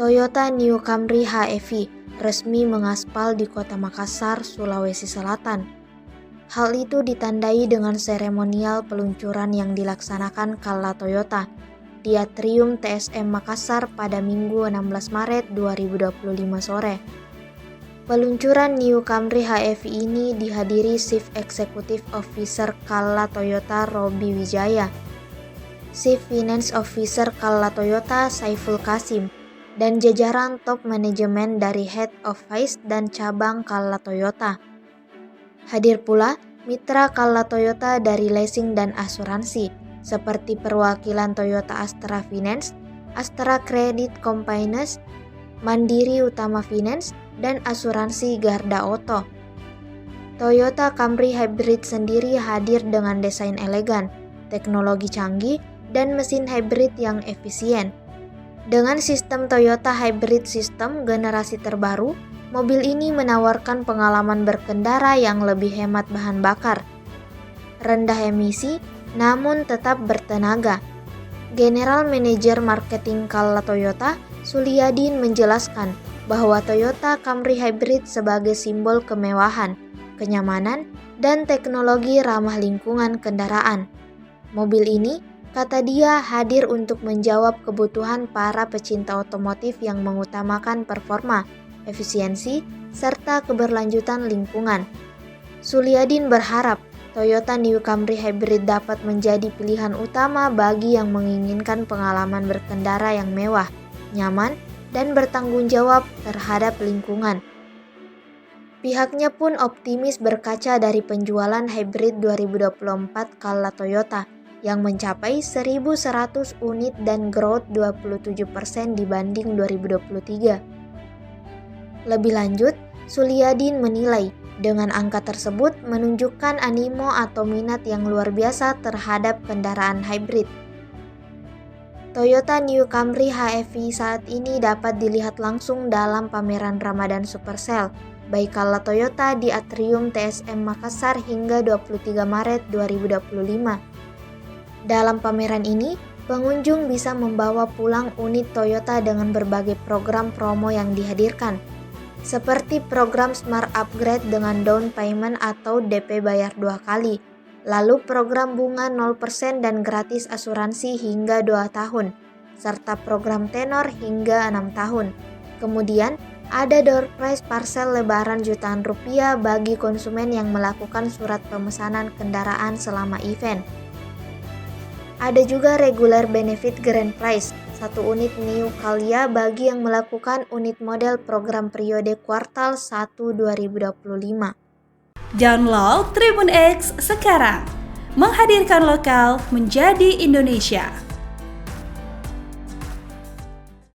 Toyota New Camry HEV resmi mengaspal di Kota Makassar, Sulawesi Selatan. Hal itu ditandai dengan seremonial peluncuran yang dilaksanakan Kala Toyota di Atrium TSM Makassar pada Minggu 16 Maret 2025 sore. Peluncuran New Camry HEV ini dihadiri Chief Executive Officer Kala Toyota Robi Wijaya, Chief Finance Officer Kala Toyota Saiful Kasim, dan jajaran top manajemen dari Head Office dan cabang Kala Toyota. Hadir pula mitra Kala Toyota dari leasing dan asuransi, seperti perwakilan Toyota Astra Finance, Astra Credit Companies, Mandiri Utama Finance, dan asuransi Garda Auto. Toyota Camry Hybrid sendiri hadir dengan desain elegan, teknologi canggih, dan mesin hybrid yang efisien. Dengan sistem Toyota Hybrid System generasi terbaru, mobil ini menawarkan pengalaman berkendara yang lebih hemat bahan bakar, rendah emisi, namun tetap bertenaga. General Manager Marketing Kala Toyota, Suliadin, menjelaskan bahwa Toyota Camry Hybrid sebagai simbol kemewahan, kenyamanan, dan teknologi ramah lingkungan kendaraan. Mobil ini, kata dia, hadir untuk menjawab kebutuhan para pecinta otomotif yang mengutamakan performa, efisiensi, serta keberlanjutan lingkungan. Suliadin berharap Toyota New Camry Hybrid dapat menjadi pilihan utama bagi yang menginginkan pengalaman berkendara yang mewah, nyaman, dan bertanggung jawab terhadap lingkungan. Pihaknya pun optimis berkaca dari penjualan hybrid 2024 Kala Toyota yang mencapai 1.100 unit dan growth 27% dibanding 2023. Lebih lanjut, Suliadin menilai dengan angka tersebut menunjukkan animo atau minat yang luar biasa terhadap kendaraan hybrid. Toyota New Camry HEV saat ini dapat dilihat langsung dalam pameran Ramadan Super Sale baik Kala Toyota di Atrium TSM Makassar hingga 23 Maret 2025. Dalam pameran ini, pengunjung bisa membawa pulang unit Toyota dengan berbagai program promo yang dihadirkan, seperti program Smart Upgrade dengan down payment atau DP bayar 2 kali, lalu program bunga 0% dan gratis asuransi hingga 2 tahun, serta program tenor hingga 6 tahun. Kemudian, ada door prize parcel lebaran jutaan rupiah bagi konsumen yang melakukan surat pemesanan kendaraan selama event. Ada juga regular benefit grand prize, 1 unit New Calya bagi yang melakukan unit model program periode kuartal 1 2025. Download Tribun X sekarang, menghadirkan lokal menjadi Indonesia.